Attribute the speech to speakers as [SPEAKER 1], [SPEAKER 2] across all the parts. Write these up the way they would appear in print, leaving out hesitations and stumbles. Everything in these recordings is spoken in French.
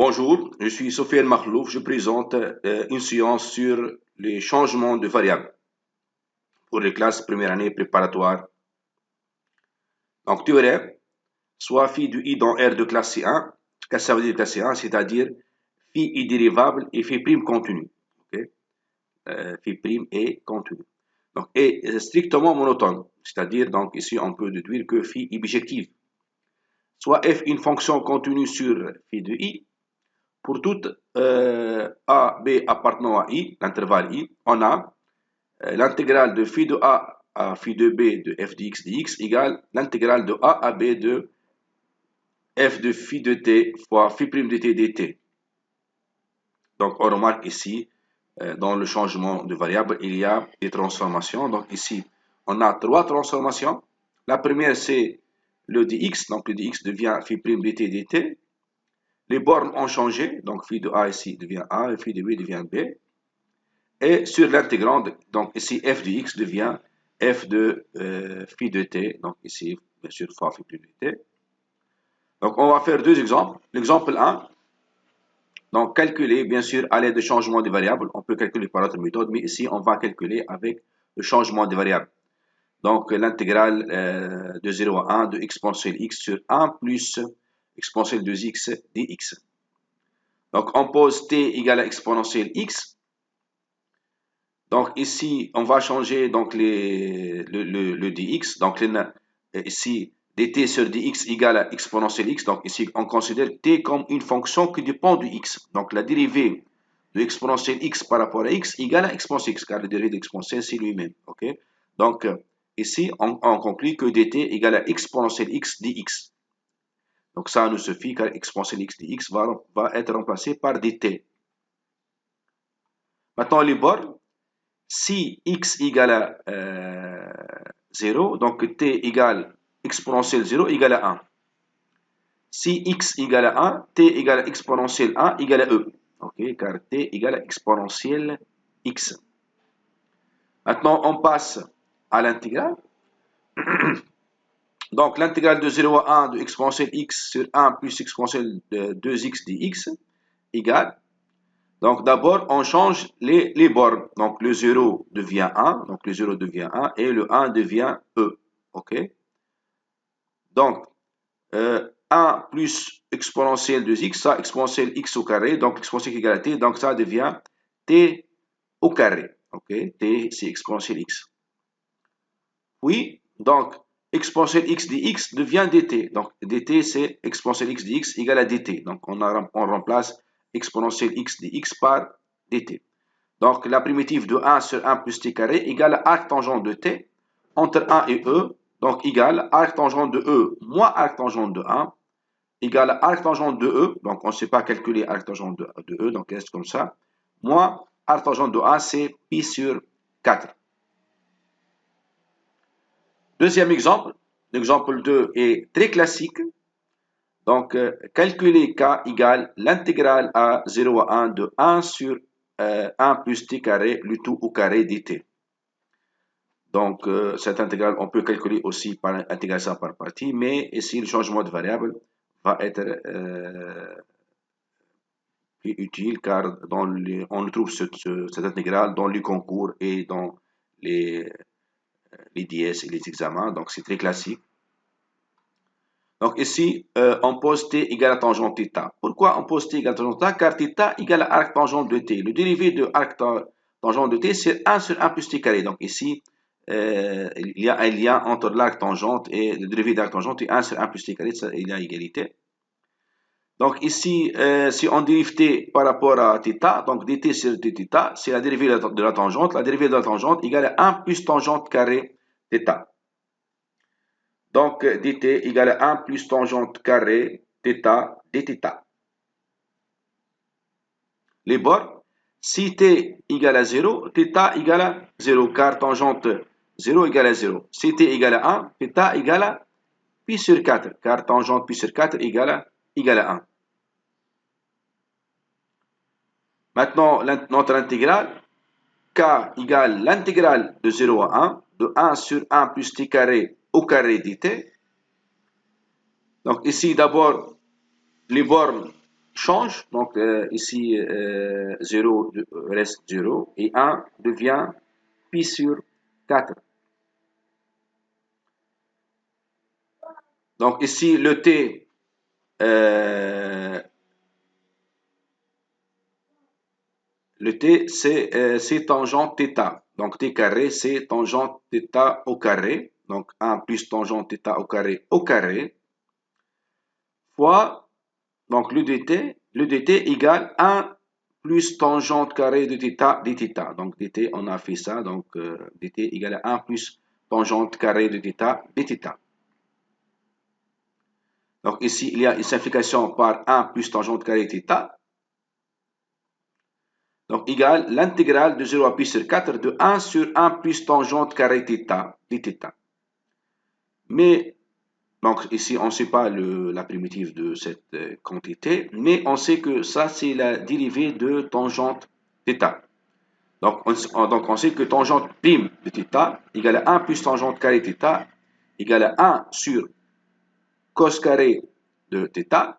[SPEAKER 1] Bonjour, je suis Sofiane Makhlouf. Je présente une séance sur les changements de variables pour les classes première année préparatoire. Donc, tu aurais soit phi de i dans R de classe C1, qu'est-ce que ça veut dire classe C1, c'est-à-dire phi i dérivable et phi prime continu. Okay? Phi prime est continu. Donc, est strictement monotone, c'est-à-dire, donc ici, on peut déduire que phi est bijective. Soit f une fonction continue sur phi de i. Pour toute A, B appartenant à I, l'intervalle I, on a l'intégrale de phi de A à phi de B de f de x dx égale l'intégrale de A à B de f de phi de t fois phi prime de t dt. Donc on remarque ici, dans le changement de variable, il y a des transformations. Donc ici, on a trois transformations. La première, c'est le dx, donc le dx devient phi prime dt dt. Les bornes ont changé, donc phi de A ici devient A et phi de B devient B. Et sur l'intégrande, donc ici f de x devient f de phi de t, donc ici bien sûr fois phi de t. Donc on va faire deux exemples. L'exemple 1, donc calculer bien sûr à l'aide de changement de variables, on peut calculer par autre méthode, mais ici on va calculer avec le changement de variables. Donc l'intégrale de 0 à 1 de exponentielle x sur 1 plus exponentielle 2x dx. Donc on pose t égale à exponentielle x. Donc ici, on va changer donc le dx. Donc ici, dt sur dx égale à exponentielle x. Donc ici, on considère t comme une fonction qui dépend du x. Donc la dérivée de exponentielle x par rapport à x égale à exponentielle x, car la dérivée d'exponentielle, c'est lui-même. Okay? Donc ici, on conclut que dt égale à exponentielle x dx. Donc ça nous suffit, car exponentielle x dx va être remplacé par dt. Maintenant, les bornes. Si x égale à 0, donc t égale exponentielle 0 égale à 1. Si x égale à 1, t égale à exponentielle 1 égale à e. Okay, car t égale à exponentielle x. Maintenant, on passe à l'intégrale. Donc, l'intégrale de 0 à 1 de exponentielle x sur 1 plus exponentielle 2x dx égale. Donc d'abord, on change les bornes. Donc le 0 devient 1, donc le 0 devient 1 et le 1 devient E. OK? Donc 1 plus exponentielle de x, ça exponentielle x au carré, donc exponentielle égale à t, donc ça devient t au carré. OK? T c'est exponentielle x. Oui, donc exponentielle x dx devient dt. Donc dt c'est exponentielle x dx égale à dt. Donc on remplace exponentielle x dx par dt. Donc la primitive de 1 sur 1 plus t carré égale à arc tangent de t entre 1 et e, donc égale arc tangent de e moins arc tangent de 1 égale à arc tangent de e, donc on ne sait pas calculer arc tangent de e, donc reste comme ça, moins arc tangent de 1 c'est pi sur 4. Deuxième exemple, l'exemple 2 est très classique. Donc, calculer k égale l'intégrale à 0 à 1 de 1 sur 1 plus t carré, le tout au carré dt. Donc, cette intégrale, on peut calculer aussi par intégrer ça par partie, mais ici, le changement de variable va être plus utile car on trouve cette intégrale dans les concours et dans les DS et les examens, donc c'est très classique. Donc ici, on pose t égale à tangente θ. Pourquoi on pose t égale à tangente θ? Car θ égale à arc tangent de t. Le dérivé de arc tangent de t, c'est 1 sur 1 plus t carré. Donc ici, il y a un lien entre l'arc tangente et le dérivé d'arc tangente et 1 sur 1 plus t carré, ça, il y a égalité. Donc ici, si on dérive t par rapport à θ, donc dt sur dθ, c'est la dérivée de la tangente. La dérivée de la tangente égale à 1 plus tangente carré θ. Donc, dt égale à 1 plus tangente carré θ dθ. Les bornes, si t égale à 0, θ égale à 0, car tangente 0 égale à 0. Si t égale à 1, θ égale à pi sur 4, car tangente pi sur 4 égale à 1. Maintenant, notre intégrale, k égale l'intégrale de 0 à 1, de 1 sur 1 plus t carré au carré dt. Donc ici, d'abord, les bornes change. Donc ici 0 reste 0 et 1 devient pi sur 4. Donc ici le t c'est tangente θ. Donc t carré c'est tangente θ au carré. Donc 1 plus tangente θ au carré fois donc le dt égale 1 plus tangente carrée de θ dθ. Donc dt, on a fait ça, donc dt égale à 1 plus tangente carrée de θ dθ. Donc ici, il y a une simplification par 1 plus tangente carrée de θ. Donc égale l'intégrale de 0 à pi sur 4 de 1 sur 1 plus tangente carrée θ dθ. Mais donc ici, on ne sait pas la primitive de cette quantité, mais on sait que ça, c'est la dérivée de tangente θ. Donc on sait que tangente prime de θ égale à 1 plus tangente carré θ égale à 1 sur cos carré de θ.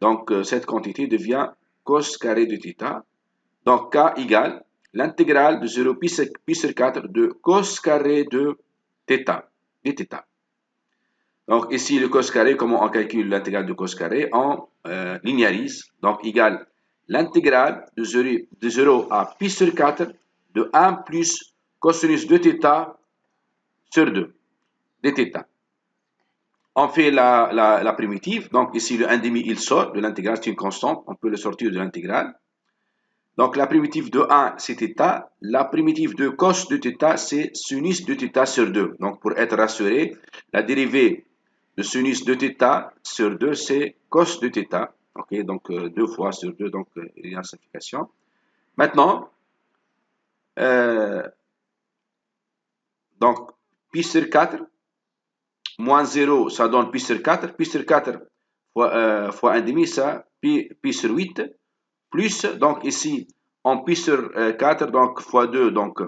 [SPEAKER 1] Donc cette quantité devient cos carré de θ. Donc k égale l'intégrale de 0 pi sur 4 de cos carré de θ, dθ. Donc ici, le cos carré, comment on calcule l'intégrale de cos carré? On linéarise, donc égale l'intégrale de 0 à pi sur 4 de 1 plus cosinus de θ sur 2, dθ. On fait la primitive, donc ici le 1,5 il sort de l'intégrale, c'est une constante, on peut le sortir de l'intégrale. Donc la primitive de 1 c'est θ, la primitive de cos de θ c'est sinus de θ sur 2. Donc pour être rassuré, la dérivée de sinus de θ sur 2, c'est cos de θ. Ok, donc 2 fois sur 2, donc il y a une simplification. Maintenant, donc pi sur 4, moins 0, ça donne pi sur 4. Pi sur 4 fois 1,5, ça, pi sur 8. Plus, donc ici, en pi sur 4, donc fois 2, donc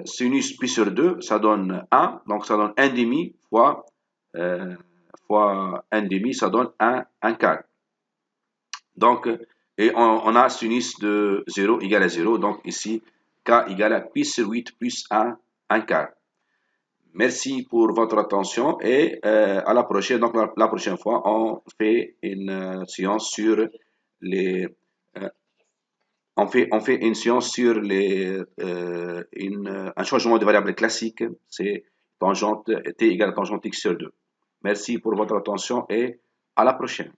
[SPEAKER 1] sinus pi sur 2, ça donne 1. Donc ça donne 1,5 fois 1,5, ça donne 1 quart. Donc, et on a sinus de 0 égale à 0. Donc ici, k égale à pi sur 8 plus 1 quart. Merci pour votre attention et à la prochaine. Donc la prochaine fois, on fait une séance sur les... on fait une séance sur un changement de variable classique. C'est tangente t égale à tangente x sur 2. Merci pour votre attention et à la prochaine.